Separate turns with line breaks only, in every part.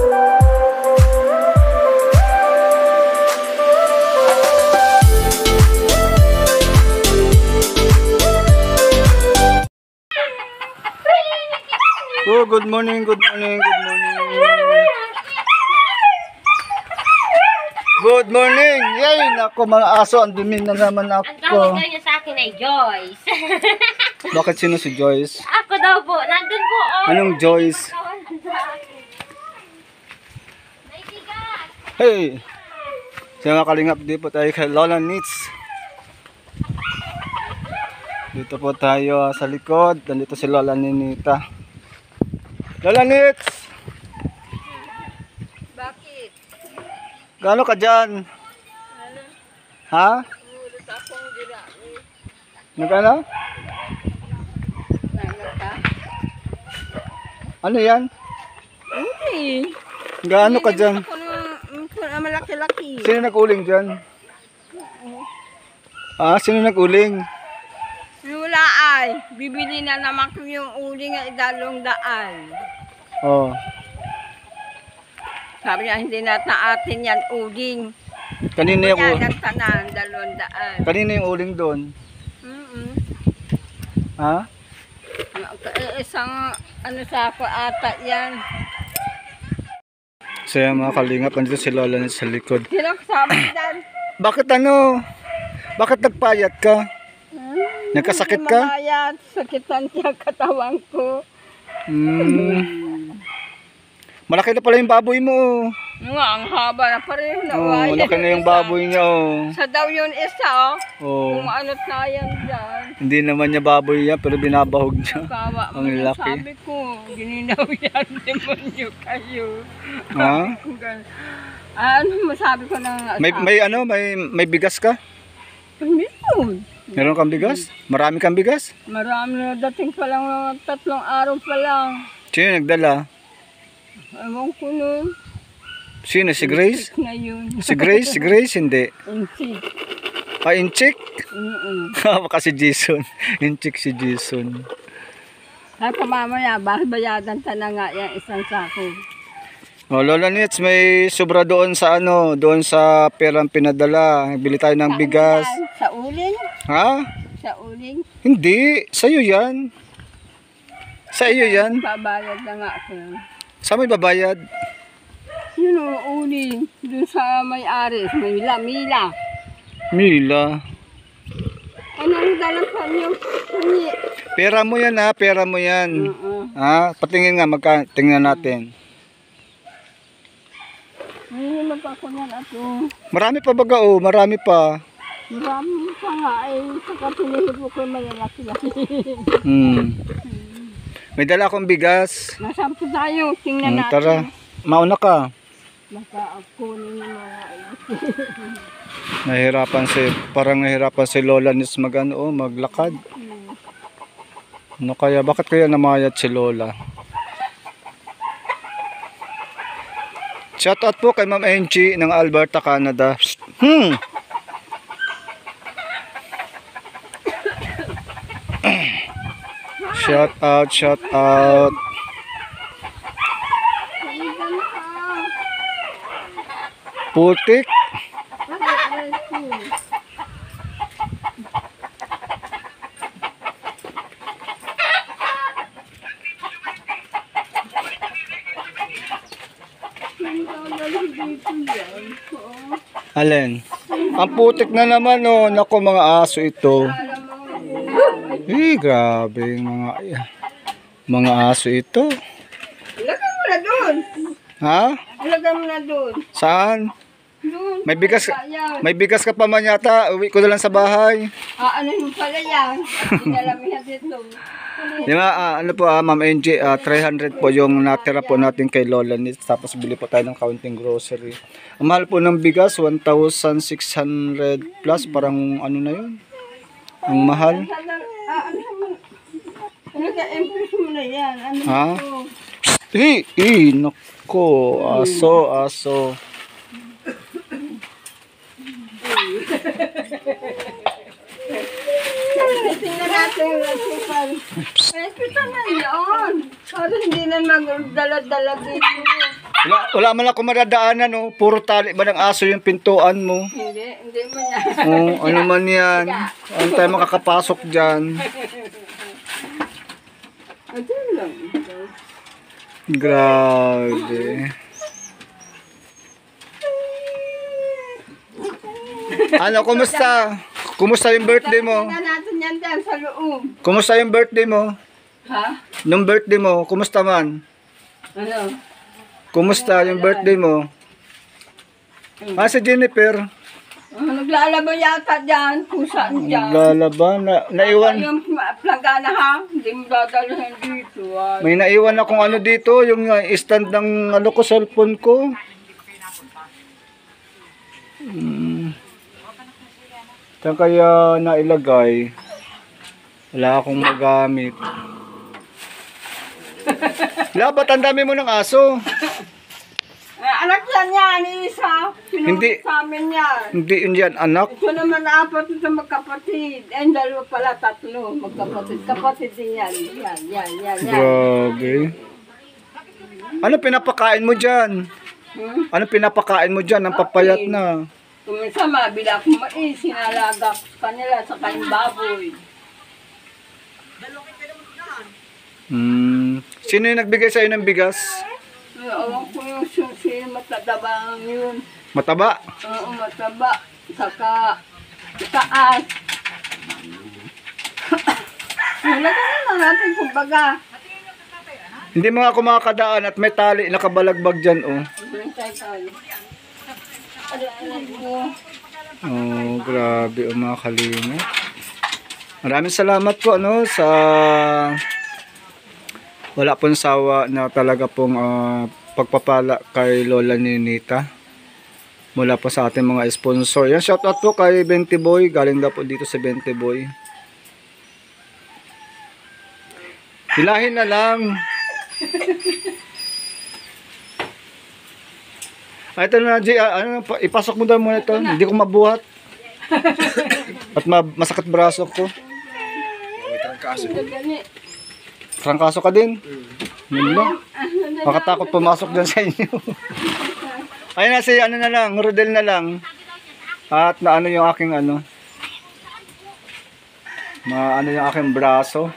Oh, good morning, good morning, good morning. Good morning! Yay! Naku, mga aso, ang dumi na naman ako.
Ang tawag daw niya sa akin ay Joyce.
Bakit sino si Joyce?
Ako daw po. Nandun po. Oh.
Anong Joyce? Hey! Sa mga kalingap, di po tayo kay Lola Nits. Dito po tayo sa likod. Nandito si Lola Ninita. Lola Nits!
Bakit?
Gaano ka dyan?
Ano?
Ha?
Ulit akong dirawi.
Nagano?
Nagata?
Ano yan?
Hindi.
Gaano ka dyan?
Ako na malaki-laki.
Sino nag-uling dyan? Ah, sino nag-uling?
Wala ay. Bibili na naman ko yung uling ay dalong daan.
Oh.
Sabi niya, hindi natin atin yan uling.
Kanina yung
Kaya
uling?
nagtanan, dalong daan.
Kanina yung uling doon? Ha?
Isang ano sa ako ata yan.
So yan mga kalingap, nandito si Lola Nits sa likod.
Sino kasama dan?
Bakit ano? Bakit nagpayat ka? Nagkasakit ka?
Mamayat, sakitan siya katawan ko.
Malaki na pala yung baboy mo.
Nga, ang haba na pareho na.
Oh, malaki na yung baboy niya. Oh.
Sa daw yun isa,
Oh.
kung ano't na yan dyan.
Hindi naman niya baboy yan, pero binabahog niya.
Kawa mo
Ang
na
laki.
sabi ko, gininaw yan, demonyo kayo.
Ha?
Ano masabi ko ng
May bigas ka?
Meron.
Meron kang bigas? Marami kang bigas?
Marami na dating pa lang, mga 3 araw pa lang.
Sino nagdala?
Ewan ko nun.
Sino? Si Grace?
Na yun.
Si Grace? Si Grace? Hindi.
Inchi.
Inchik? Baka si Jason. Inchik si Jason.
At mamaya, bayadan ta na nga yan isang sako.
Oh, Lola Nits, may sobra doon sa doon sa perang pinadala. Bili tayo ng bigas.
Sa uling?
Ha?
Sa uling?
Hindi, sa'yo yan. Sa iyo yan.
Babayad na nga ako.
Saan may babayad?
Yun o, uling. Doon sa may-ari, may Mila.
Mila.
Anong dalang pa niyo?
Pera mo yan ha, pera mo yan. Ha? Patingin nga, tingnan natin.
Ay, magpako niyan ato.
Marami pa baga oh, marami pa.
Marami pa nga ay saka pinihid mo ko yung malalaki-laki.
May dala akong bigas.
Nasampo tayo, tingnan natin.
Tara, mauna ka.
Baka kunin yung mga
Parang nahirapan si Lola Nits maglakad. Ano kaya, bakit kaya namayat si Lola? Shoutout po kay Ma'am Angie ng Alberta, Canada. Shout out. Putik. Alin? Ang putik na naman oh. Naku, mga aso ito. Grabe yung mga aso ito.
Ilagay mo na doon.
Ha?
Ilagay mo na doon.
Saan?
Doon.
May bigas ka pa man yata. Uwi ko na lang sa bahay.
Ano yung pala yan? Pinalamihan dito.
Ano po Ma'am Angie, 300 po yung natira po natin kay Lola Nits. Tapos bili po tayo ng counting grocery. Ang mahal po ng bigas, 1,600 plus. Parang ano na yun? Ang mahal.
Nag-empress mo na yan. Ano
ha? Nako. Aso.
Tingnan natin yung recipe. Recipe na yun. Para hindi na magdala-dala dito.
Wala man ako madadaanan, no? Puro tali ba ng aso yung pintuan mo?
Hindi mo na.
Ano man yan? Ano tayo makakapasok dyan?
Ito lang.
Grabe. Ano, kumusta? Kumusta yung birthday mo?
Tingnan natin yan dyan sa loob.
Kumusta yung birthday mo?
Ha?
Nung birthday mo, kumusta man?
Ano?
Kumusta yung birthday mo? Si Jennifer.
Naglalaba yata dyan. Kung saan dyan.
Naglalaba. Naiwan.
Yung plagana ha? Hindi mo dadalhin dito. Ay.
May naiwan akong ano dito, yung stand ng ano ko, cellphone ko. Kaya nailagay. Wala akong magamit. Ba't ang dami mo ng aso?
Anak yan yan, isa.
Hindi.
Pinunod sa amin yan.
Hindi yun yan, anak.
Ito naman apat ito magkapatid. Eh, dalawa pala, tatlo. Magkapatid. Kapatid din yan. Yan.
Grabe. Ano pinapakain mo dyan? Ano pinapakain mo dyan? Ang papayat na.
Kuminsan, mabila akong mais. Sinalaga ko sa kanila sa kanyang baboy.
Sino yung nagbigay sa'yo ng bigas?
Awan ko yung susi, matadabang yun.
Mataba?
Oo, mataba. Saka, taas. Nalagyan na natin kumbaga.
Hindi mo ako makakadaan at may tali nakabalagbag dyan, oh. Oh, grabe, oh, mga kalingap. Maraming salamat po, ano, sa wala pong sawa na talaga pong pagpapala kay Lola Ninita. Mula po sa ating mga sponsor. Yan, shoutout po kay 20 Boy. Galing daw po dito sa 20 Boy. Hilahin na lang. Ito na, Jay. Ipasok mo daw muna ito. Hindi ko mabuhat. At masakit braso ko. Trangkaso ka din. Yun lang. Makatakot pumasok dyan sa inyo. Ayun na si ano na lang, Rodel na lang. At na ano yung aking ano. Ano yung aking braso.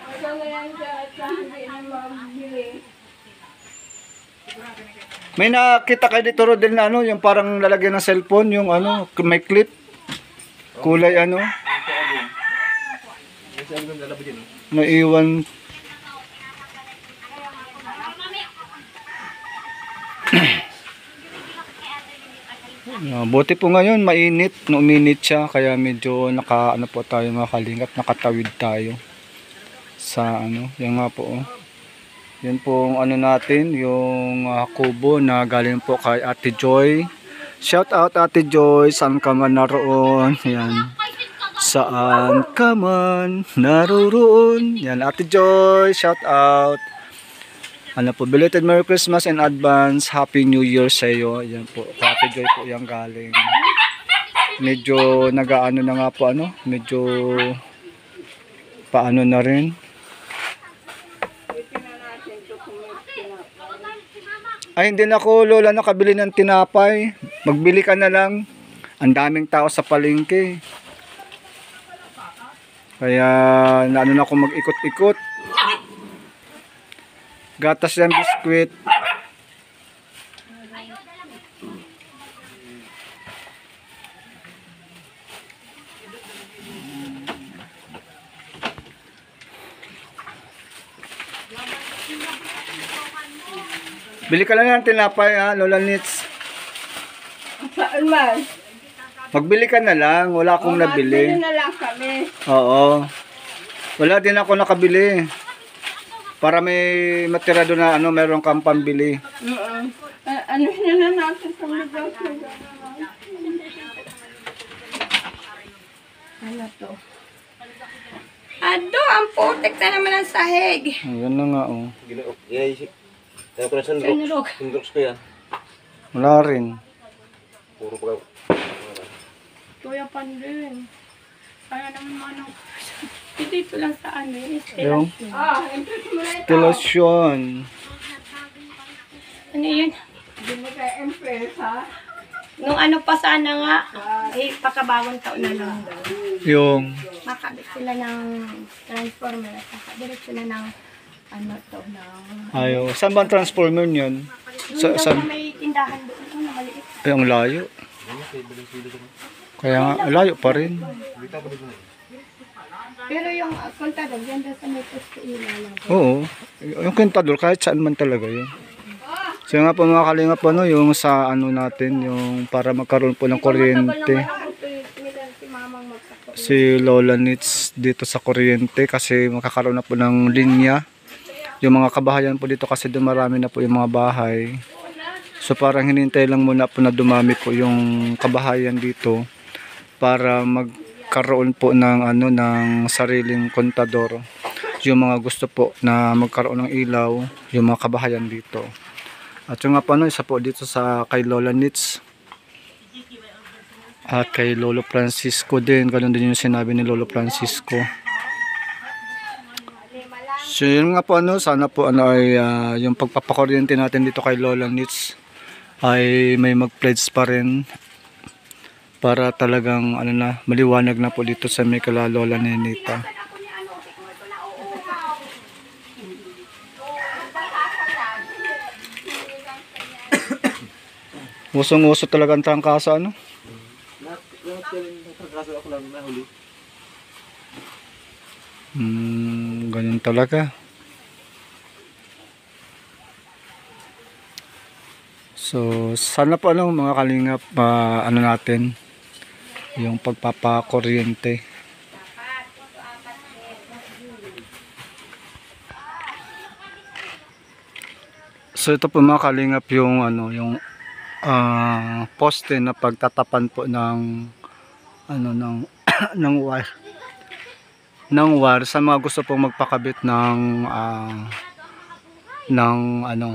May nakita kayo dito, Rodel, na ano, yung parang lalagyan ng cellphone, yung ano, may clip. Kulay ano. Naiwan. Buti po ngayon mainit, no, uminit siya kaya medyo ano po tayo mga kalingap, nakatawid tayo sa ano, yan nga po, oh. Yan po ano natin, yung kubo na galing po kay Ate Joy. Shout out Ate Joy, saan ka man naroon, yan. Saan ka man naroon, yan Ate Joy, shout out. Ano po, belated Merry Christmas in advance, Happy New Year sa iyo. Yan po, Happy Joy po yung galing. Medyo nagaano na nga po, ano, medyo paano na rin. Ay, hindi na ako, Lola, nakabili ng tinapay. Magbili ka na lang. Ang daming tao sa palengke. Kaya, naano na ako mag-ikot-ikot. Gatas yan, biskwit. Bili ka lang ng tinapay, ha, Lola Nits.
Saan man?
Magbili ka na lang, wala akong nabili.
Magbili na lang kami.
Oo. Wala din ako nakabili. Para may matira doon na ano, meron kang pambili.
Ano na natin sa lugar? Ano to? Ado, ang putik na naman ang sahig.
Ayan na nga, oh.
Kaya ko na sandrox. Sandrox ko yan.
Wala rin.
Puro pa.
Kuya Pandin. Kaya naman ano. Dito lang sa ano.
Yung
Interest mo na ito.
instalasyon.
Ano yun? Binigay empresa.
Nung ano pa sana nga, pakabagong taon na lang daw.
Yung,
Makabit sila ng transformer at nakabit sila ng ano to, ng...
ayo, saan ba ang transformer niyan?
Doon daw
Sa
na may tindahan doon, na maliit.
ay, ang layo. Kaya nga, layo pa rin.
Pero yung kontador, yan daw sa may poste ilalang.
Oo. Yung kentador, kahit saan man talaga yun. So nga po mga kalingap, ano, yung sa ano natin, yung para magkaroon po ng kuryente.
Si mamang magkakaroon.
Si Lola needs dito sa kuryente kasi makakaroon na po ng linya. Yung mga kabahayan po dito kasi dumarami na po yung mga bahay. So parang hinintay lang muna po na dumami po yung kabahayan dito para magkaroon po ng ano ng sariling kontador. Yung mga gusto po na magkaroon ng ilaw, yung mga kabahayan dito. At yung nga po ano, isa po dito sa kay Lola Nits. At kay Lolo Francisco din, ganun din yung sinabi ni Lolo Francisco. So yun nga po ano, sana po ano ay yung pagpapakuryente natin dito kay Lola Nits ay may mag-pledge pa rin para talagang ano na, maliwanag na po dito sa may kala Lola Nenita. Usong-uso talaga ang trangkasa ano?
Lahat yan, kaso ako lang nahuli.
Ganun talaga. So, sana po ano mga kalingap, ano natin, yung pagpapakuryente. So, ito po mga kalingap yung ano, yung poste na pagtatapan po ng ano ng ng wire sa mga gusto pong magpakabit ng ano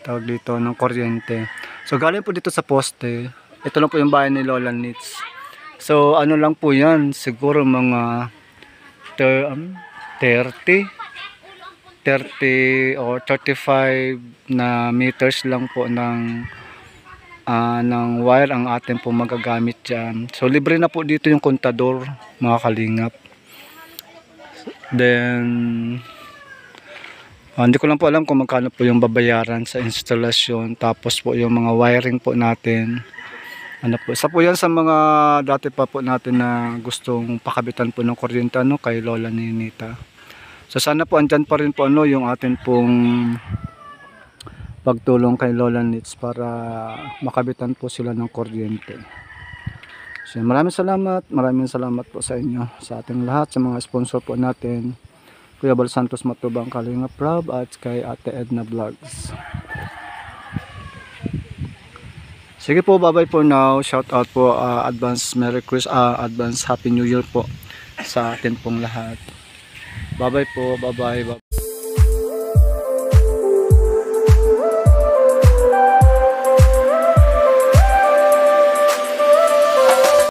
tawag dito ng kuryente. So galing po dito sa poste. Ito lang po yung bahay ni Lola Nits. So ano lang po yan, siguro mga 30 or 35 na meters lang po ng wire ang atin po magagamit dyan. So libre na po dito yung kontador mga kalingap. Then hindi ko lang po alam kung magkano po yung babayaran sa instalasyon. Tapos po yung mga wiring po natin. Ano po, isa po yan sa mga dati pa po natin na gustong pakabitan po ng kuryente ano, kay Lola Nenita. So sana po andyan pa rin po ano, yung atin pong pagtulong kay Lola Nits para makabitan po sila ng kuryente. So, maraming salamat po sa inyo, sa ating lahat, sa mga sponsor po natin, Kuya Bal Santos Matubang, Kalinga Prab, at kay Ate Edna Vlogs. Sige po, bye bye for now. Shout out po, advance Merry Christmas, advance Happy New Year po sa atin pong lahat. Bye bye po, bye bye.